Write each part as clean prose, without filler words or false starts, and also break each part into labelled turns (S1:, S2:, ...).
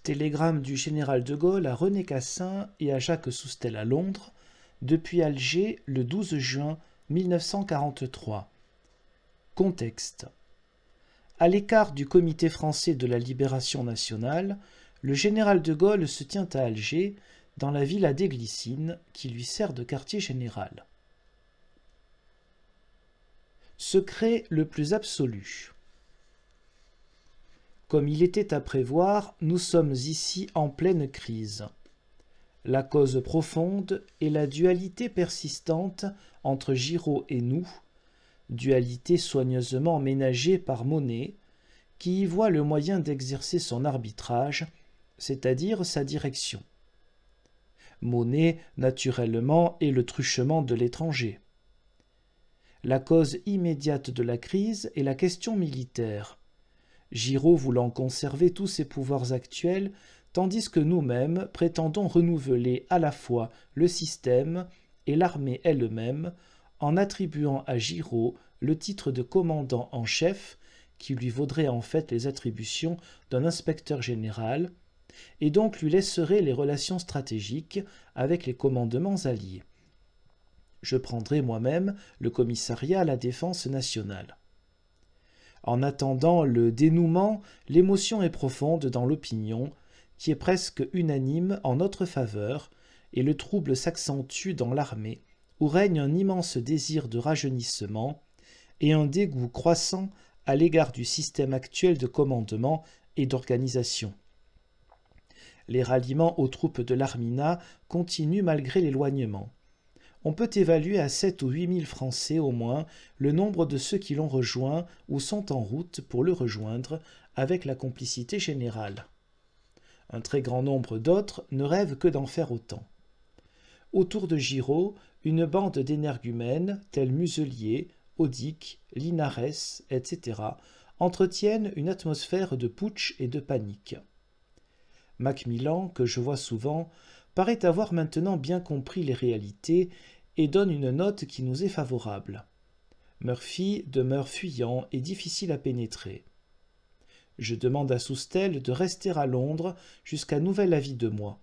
S1: Télégramme du général de Gaulle à René Cassin et à Jacques Soustelle à Londres, depuis Alger le 12 juin 1943. Contexte. À l'écart du Comité français de la libération nationale, le général de Gaulle se tient à Alger, dans la villa des Glycines, qui lui sert de quartier général. Secret le plus absolu. Comme il était à prévoir, nous sommes ici en pleine crise. La cause profonde est la dualité persistante entre Giraud et nous, dualité soigneusement ménagée par Monet, qui y voit le moyen d'exercer son arbitrage, c'est-à-dire sa direction. Monet, naturellement, est le truchement de l'étranger. La cause immédiate de la crise est la question militaire. Giraud voulant conserver tous ses pouvoirs actuels, tandis que nous-mêmes prétendons renouveler à la fois le système et l'armée elle-même, en attribuant à Giraud le titre de commandant en chef, qui lui vaudrait en fait les attributions d'un inspecteur général, et donc lui laisserait les relations stratégiques avec les commandements alliés. Je prendrai moi-même le commissariat à la défense nationale. En attendant le dénouement, l'émotion est profonde dans l'opinion, qui est presque unanime en notre faveur, et le trouble s'accentue dans l'armée, où règne un immense désir de rajeunissement et un dégoût croissant à l'égard du système actuel de commandement et d'organisation. Les ralliements aux troupes de l'Armina continuent malgré l'éloignement. On peut évaluer à 7 ou 8 000 Français au moins le nombre de ceux qui l'ont rejoint ou sont en route pour le rejoindre avec la complicité générale. Un très grand nombre d'autres ne rêvent que d'en faire autant. Autour de Giraud, une bande d'énergumènes tels Muselier, Audic, Linares, etc. entretiennent une atmosphère de putsch et de panique. Macmillan, que je vois souvent, paraît avoir maintenant bien compris les réalités et donne une note qui nous est favorable. Murphy demeure fuyant et difficile à pénétrer. Je demande à Soustelle de rester à Londres jusqu'à nouvel avis de moi.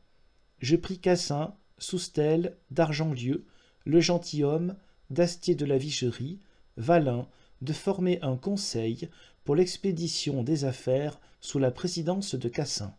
S1: Je prie Cassin, Soustelle, d'Argentlieu, le gentilhomme, d'Astier de la Vigerie, Valin, de former un conseil pour l'expédition des affaires sous la présidence de Cassin.